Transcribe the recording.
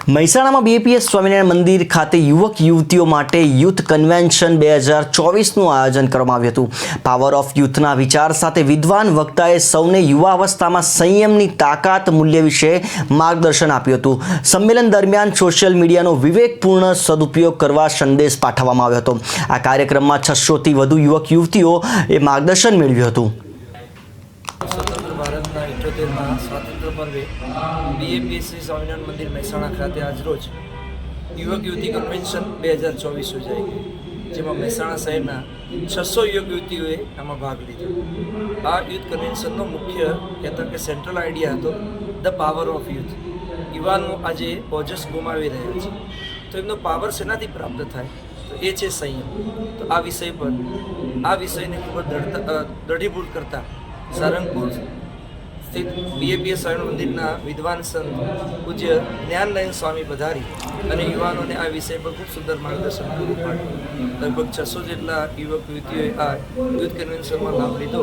મહેસાણામાં બીએપીએસ સ્વામિનારાયણ મંદિર ખાતે યુવક યુવતીઓ માટે યુથ કન્વેન્શન 2024નું આયોજન કરવામાં આવ્યું હતું। પાવર ઓફ યુથના વિચાર સાથે વિદ્વાન વક્તાએ સૌને યુવાવસ્થામાં સંયમની તાકાત મૂલ્ય વિશે માર્ગદર્શન આપ્યું હતું। સંમેલન દરમિયાન સોશિયલ મીડિયાનો વિવેકપૂર્ણ સદુપયોગ કરવા સંદેશ પાઠવવામાં આવ્યો હતો। આ કાર્યક્રમમાં 600થી વધુ યુવક યુવતીઓએ માર્ગદર્શન મેળવ્યું હતું। स्वतंत्र भारत 78 स्वातंत्र्य पर्वे बीएपीएस स्वामिनारायण मंदिर महेसाणा खाते आज रोज युवक युवती कन्वेन्शन 2024 योजाई, जेमां महेसाणा शहरना 600 युवक युवतीओए आमां भाग लीधो। आ यूथ कन्वेन्शननो मुख्य कहेता के सेंट्रल आइडिया हतो द पावर ऑफ यूथ। युवानो આજે ઓજસ ગુમાવી રહ્યા છે, તો એમનો પાવર શેનાથી પ્રાપ્ત થાય? તો એ છે સંયમ। તો આ વિષય પર આ વિષયને ખૂબ દૃઢીભૂત કરતા સારંગપુર સ્થિત બીએપીએસ સ્વામિનારાયણ મંદિરના વિદ્વાન સંત પૂજ્ય જ્ઞાનનયન સ્વામી પધારી અને યુવાનોને આ વિષય પર ખૂબ સુંદર માર્ગદર્શન પૂરું પાડ્યું। લગભગ 600 જેટલા યુવક યુવતીઓએ આ યુથ કન્વેન્શનમાં લાભ લીધો।